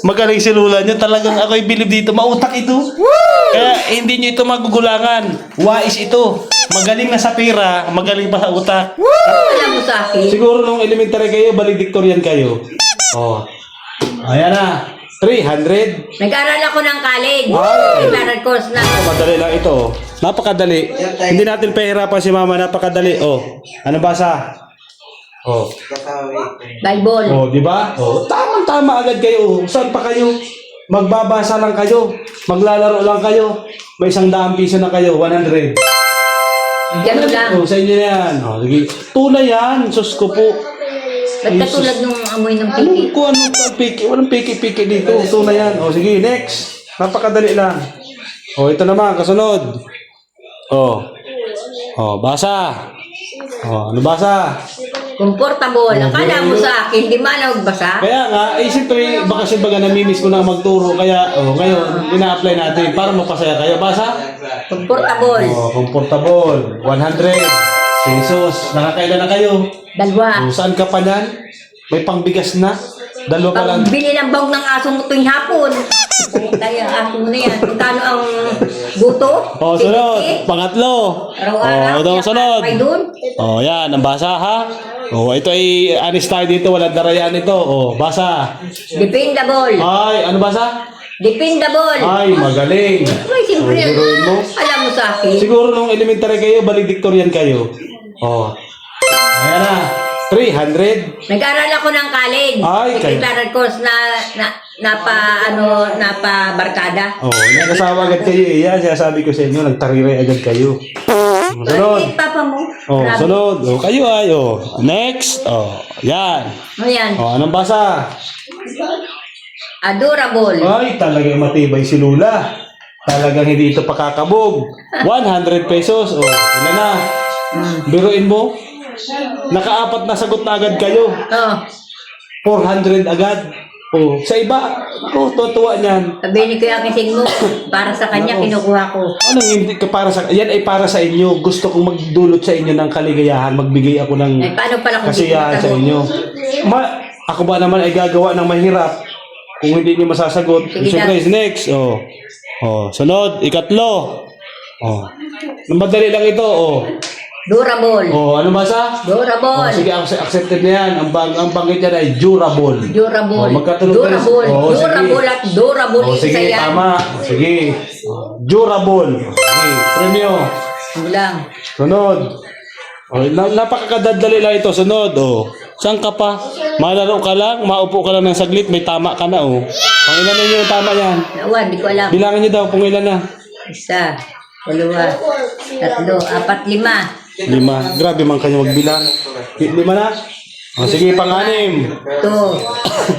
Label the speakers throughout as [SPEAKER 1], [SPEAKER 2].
[SPEAKER 1] Magaling si Lula nyo. Talagang ako'y bilib dito. Mautak ito. Kaya hindi nyo ito magugulangan. Wais ito. Magaling na sa pera. Magaling pa sa utak.
[SPEAKER 2] Alam mo sa akin.
[SPEAKER 1] Siguro nung elementary kayo, valedictorian kayo. Oh. Ayan na. 300.
[SPEAKER 2] Nag-aral ako ng college.
[SPEAKER 1] Ay.
[SPEAKER 2] Nag-aral course na.
[SPEAKER 1] Madali lang ito. Napakadali. Hindi natin pahirapan si mama. Napakadali. Oh. Ano basa? Oh.
[SPEAKER 2] Bible.
[SPEAKER 1] Oh, di ba? Oh, tamang-tama agad kayo. Saan pa kayo? Magbabasa lang kayo. Maglalaro lang kayo. May 100 piso na kayo. 100.
[SPEAKER 2] Ganun lang.
[SPEAKER 1] Oh, sa inyo na yan. Oh, sige. Tunay yan. Sus ko po.
[SPEAKER 2] Ba't katulad nung amoy ng piki?
[SPEAKER 1] Alam ko ano ang piki. Walang piki-piki dito. Tunay yan. Oh, sige. Next. Napakadali lang. Oh, ito naman. Kasunod. Oh. Oh, basa. Oh, ano basa?
[SPEAKER 2] Comfortable. Akala mo sa akin, di man nagbasa?
[SPEAKER 1] Kaya nga, siyempre, bakasyon baga namimiss ko na magturo. Kaya, ngayon, ina-apply natin para mapasaya kayo. Basa?
[SPEAKER 2] Comfortable.
[SPEAKER 1] Oh, comfortable. 100 pesos. Nakakailan na kayo?
[SPEAKER 2] Dalawa.
[SPEAKER 1] Saan ka pa niyan? May pangbigas na? Dalawa pa lang.
[SPEAKER 2] Pambili ng bawang ng aso mo tuwing hapon. Kaya aso mo na yan. Magkano ang buto?
[SPEAKER 1] Oh, sunod. Pangatlo.
[SPEAKER 2] Araw-araw.
[SPEAKER 1] Oh, ito ang sunod.
[SPEAKER 2] Ay doon.
[SPEAKER 1] Oh, yan. Ang basa, ha? Oh, ito ay honest tayo dito. Walang darayan ito. Oh, basa.
[SPEAKER 2] Dependable.
[SPEAKER 1] Ay, ano basa?
[SPEAKER 2] Dependable.
[SPEAKER 1] Ay, magaling.
[SPEAKER 2] Ay, siyempre.
[SPEAKER 1] Oh, biruin mo.
[SPEAKER 2] Alam mo sa akin.
[SPEAKER 1] Siguro nung elementary kayo, valedictorian kayo. Oh. Ayan na. 300.
[SPEAKER 2] Nag-aral ako ng college.
[SPEAKER 1] Ay, kayo.
[SPEAKER 2] Nag-aral course napa barkada.
[SPEAKER 1] Oh, nakasawa agad kayo eh. Yan, sinasabi ko sa inyo, nagtariray agad kayo. Sunod.
[SPEAKER 2] Ay, papa mo.
[SPEAKER 1] Oh,
[SPEAKER 2] Grabe.
[SPEAKER 1] sunod. Oh, kayo ay. Oh. Next. Oh, yan.
[SPEAKER 2] Ayan.
[SPEAKER 1] Oh, anong basa?
[SPEAKER 2] Adorable.
[SPEAKER 1] Ay, talagang matibay si Lula. Talagang hindi ito pakakabog. 100 pesos. Oh, ilan na? Biruin mo. Nakaapat na sagot na agad kayo.
[SPEAKER 2] Oh,
[SPEAKER 1] 400 agad. Oh, sa iba, ako, tutuwa niyan.
[SPEAKER 2] sabi ni Kuya Kising mo, para sa kanya, kinukuha ko.
[SPEAKER 1] Anong hindi ka para sa... Yan ay para sa inyo. Gusto kong magdulot sa inyo ng kaligayahan. Magbigay ako ng
[SPEAKER 2] Ay, paano pala kung
[SPEAKER 1] kasiyahan sa inyo. Ako ba naman ay gagawa ng mahirap kung hindi niyo masasagot?
[SPEAKER 2] Sige
[SPEAKER 1] Siyempre, next. Oh. Oh, sunod. Ikatlo. Oh. Madali lang ito. Oh.
[SPEAKER 2] Durable.
[SPEAKER 1] Oh, ano basa? Oh,
[SPEAKER 2] Durable.
[SPEAKER 1] sige, accepted na yan. Ang banggit niya ay durable.
[SPEAKER 2] Durable.
[SPEAKER 1] Oh, magkatulog kayo.
[SPEAKER 2] Durable.
[SPEAKER 1] Oh, sige.
[SPEAKER 2] Durable at durable.
[SPEAKER 1] Oh, sige,
[SPEAKER 2] isa yan.
[SPEAKER 1] tama. Sige. Oh, durable. Sige, premyo.
[SPEAKER 2] Ano lang.
[SPEAKER 1] Sunod. Oh, napakakadadali lang ito. Sunod. Oh. Saan ka pa? Malaro ka lang, maupo ka lang ng saglit, may tama ka na. Oh. Pangilan na yung tama yan.
[SPEAKER 2] Nawan, di ko alam.
[SPEAKER 1] Bilangin niyo daw kung ilan na.
[SPEAKER 2] Isa, dalawa, tatlo, apat, lima.
[SPEAKER 1] 5. Grabe man kayo magbilang. 5 na. Oh, sige, pang-anim.
[SPEAKER 2] 2,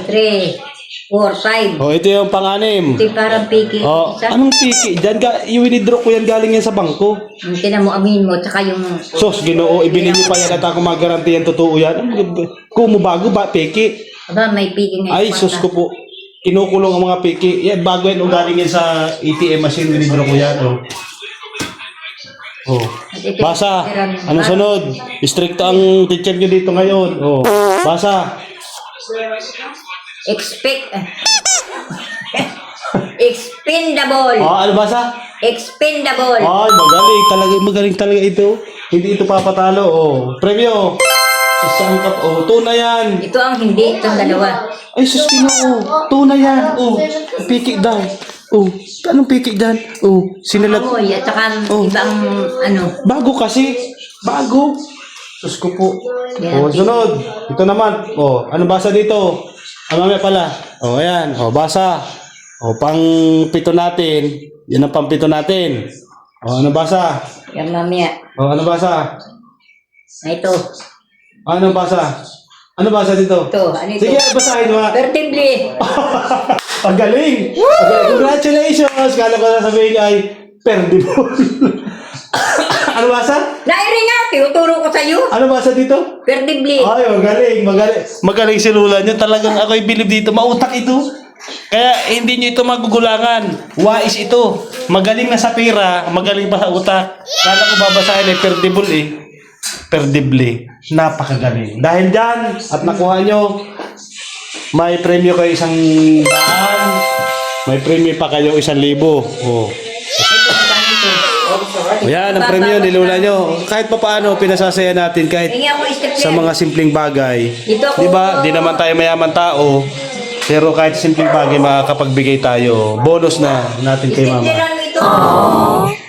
[SPEAKER 2] 3, 4, 5.
[SPEAKER 1] Oh, ito yung pang-anim.
[SPEAKER 2] Ito yung parang piki.
[SPEAKER 1] Oh,
[SPEAKER 2] Isa.
[SPEAKER 1] anong piki? Diyan ka, i-withdraw ko yan galing yan sa bangko.
[SPEAKER 2] Tinan mo, amin mo, tsaka yung...
[SPEAKER 1] Sos, Ginoo, ibili niyo pa yan at ako mag-garanti yan, totoo yan. Kung bago ba, piki?
[SPEAKER 2] Aba, may piki ngayon.
[SPEAKER 1] Ay, sus ko po. Kinukulong ang mga piki. Yan, bago yan, galing yan sa ATM machine, withdraw ko yan. Oh. Oh. Basa. Anong sunod? Stricto ang teacher nyo dito ngayon. Oh. Basa.
[SPEAKER 2] Expendable.
[SPEAKER 1] Oh, ano basa?
[SPEAKER 2] Expendable.
[SPEAKER 1] Ay, magaling talaga ito. Hindi ito papatalo. Oh. Premyo. Sasangkap. Oh, tuna yan.
[SPEAKER 2] Ito ang hindi, itong dalawa.
[SPEAKER 1] Ay, sus, Ginoo. Tuna yan. Oh, piki daw. Oh, anong piki dyan? Oh, sinalat.
[SPEAKER 2] Amoy, at saka
[SPEAKER 1] Oh.
[SPEAKER 2] ibang ano.
[SPEAKER 1] Bago kasi. Bago. Sus ko po.
[SPEAKER 2] Yan.
[SPEAKER 1] Oh, sunod. Ito naman. Oh, ano basa dito? Mamaya pala. Oh, ayan. Oh, basa. Oh, pang-pito natin. Yan ang pang-pito natin. Oh, ano basa?
[SPEAKER 2] Yan mamaya.
[SPEAKER 1] Oh, ano basa?
[SPEAKER 2] Ito.
[SPEAKER 1] Ano basa? Ano basa dito?
[SPEAKER 2] Ito. Ano ito?
[SPEAKER 1] Sige, basahin mo.
[SPEAKER 2] Vertibly.
[SPEAKER 1] Ang galing! Congratulations! Kala ko sasabihin niya ay perdible. Ano basa?
[SPEAKER 2] Nairing nga, tinuturo ko sa'yo.
[SPEAKER 1] Ano basa dito?
[SPEAKER 2] Vertibly.
[SPEAKER 1] Ay, magaling. Magaling si Lula nyo. Talagang ako'y bilib dito. Mautak ito. Kaya hindi nyo ito magugulangan. Wais ito. Magaling na sa pera. Magaling pa sa utak. Kala ko babasahin ay perdible eh. Perdible. Napakagaling. Dahil dyan, at nakuha nyo may premyo kayo 100. May premyo pa kayo 1,000. Oh. O yan, ang premyo, nilula nyo. Kahit pa paano, pinasasaya natin kahit
[SPEAKER 2] Hingi ako step
[SPEAKER 1] sa mga simpleng bagay.
[SPEAKER 2] Dito ako-
[SPEAKER 1] Di ba? Di naman tayo mayaman tao. Pero kahit simpleng bagay, makakapagbigay tayo. Bonus na natin kay mama.
[SPEAKER 2] Step mo ito.